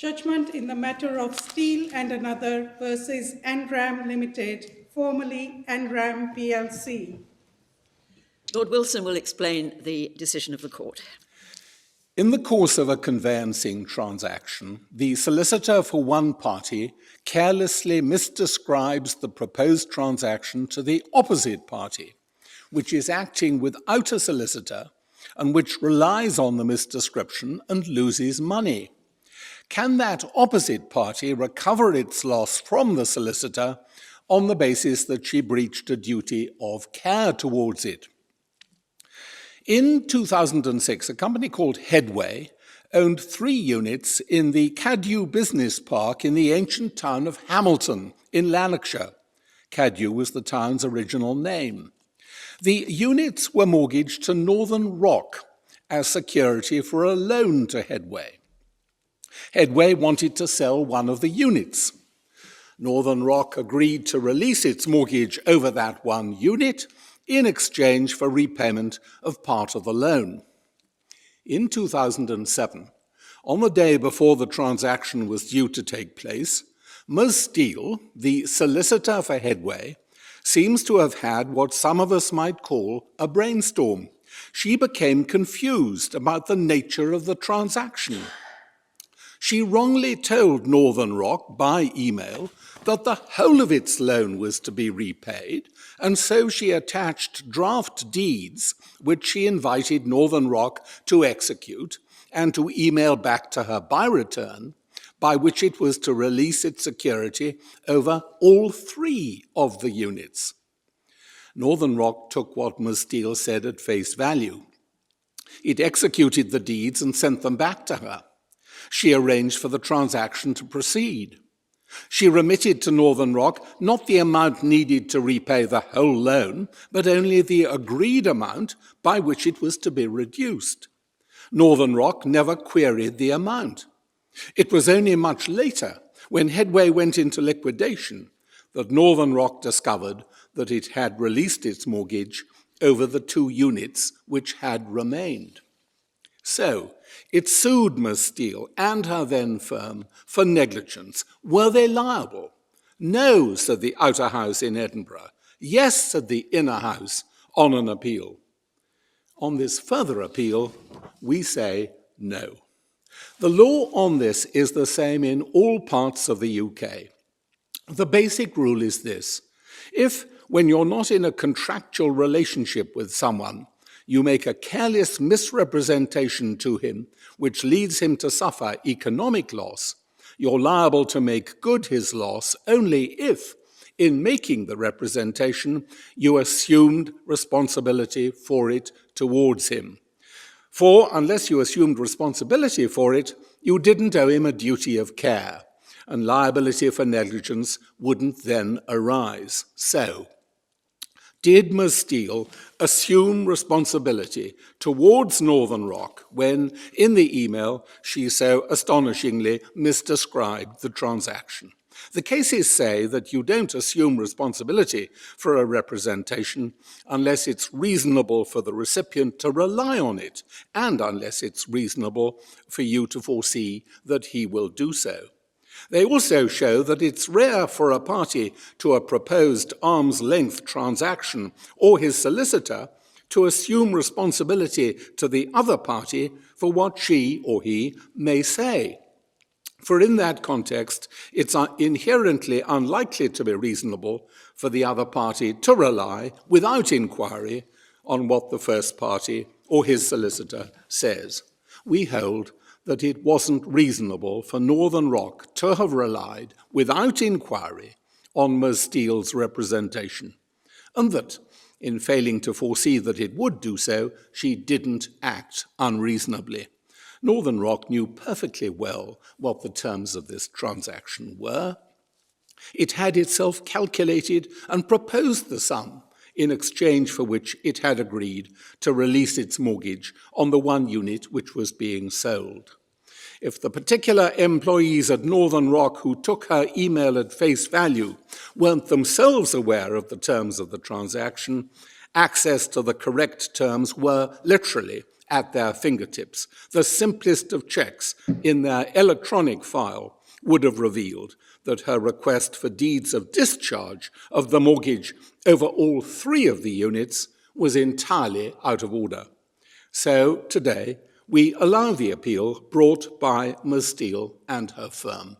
Judgment in the matter of Steel and Another versus NRAM Limited, formerly NRAM Plc. Lord Wilson will explain the decision of the court. In the course of a conveyancing transaction, the solicitor for one party carelessly misdescribes the proposed transaction to the opposite party, which is acting without a solicitor and which relies on the misdescription and loses money. Can that opposite party recover its loss from the solicitor on the basis that she breached a duty of care towards it? In 2006, a company called Headway owned 3 units in the Cadew Business Park in the ancient town of Hamilton in Lanarkshire. Cadew was the town's original name. The units were mortgaged to Northern Rock as security for a loan to Headway. Headway wanted to sell one of the units. Northern Rock agreed to release its mortgage over that one unit in exchange for repayment of part of the loan. In 2007, on the day before the transaction was due to take place, Ms. Steele, the solicitor for Headway, seems to have had what some of us might call a brainstorm. She became confused about the nature of the transaction. She wrongly told Northern Rock by email that the whole of its loan was to be repaid, and so she attached draft deeds which she invited Northern Rock to execute and to email back to her by return, by which it was to release its security over all 3 of the units. Northern Rock took what Ms. Steele said at face value. It executed the deeds and sent them back to her. She arranged for the transaction to proceed. She remitted to Northern Rock not the amount needed to repay the whole loan, but only the agreed amount by which it was to be reduced. Northern Rock never queried the amount. It was only much later, when Headway went into liquidation, that Northern Rock discovered that it had released its mortgage over the 2 units which had remained. So, it sued Ms. Steele and her then firm for negligence. Were they liable? No, said the outer house in Edinburgh. Yes, said the inner house on an appeal. On this further appeal, we say no. The law on this is the same in all parts of the UK. The basic rule is this: if, when you're not in a contractual relationship with someone, you make a careless misrepresentation to him, which leads him to suffer economic loss, you're liable to make good his loss only if, in making the representation, you assumed responsibility for it towards him. For unless you assumed responsibility for it, you didn't owe him a duty of care, and liability for negligence wouldn't then arise. So, did Ms. Steele assume responsibility towards Northern Rock when, in the email, she so astonishingly misdescribed the transaction? The cases say that you don't assume responsibility for a representation unless it's reasonable for the recipient to rely on it, and unless it's reasonable for you to foresee that he will do so. They also show that it's rare for a party to a proposed arm's-length transaction or his solicitor to assume responsibility to the other party for what she or he may say. For in that context, it's inherently unlikely to be reasonable for the other party to rely, without inquiry, on what the first party or his solicitor says. We hold that it wasn't reasonable for Northern Rock to have relied, without inquiry, on Ms. Steele's representation, and that, in failing to foresee that it would do so, she didn't act unreasonably. Northern Rock knew perfectly well what the terms of this transaction were. It had itself calculated and proposed the sum, in exchange for which it had agreed to release its mortgage on the one unit which was being sold. If the particular employees at Northern Rock who took her email at face value weren't themselves aware of the terms of the transaction, access to the correct terms were literally at their fingertips. The simplest of checks in their electronic file would have revealed that her request for deeds of discharge of the mortgage over all 3 of the units was entirely out of order. So today, we allow the appeal brought by Ms. Steele and her firm.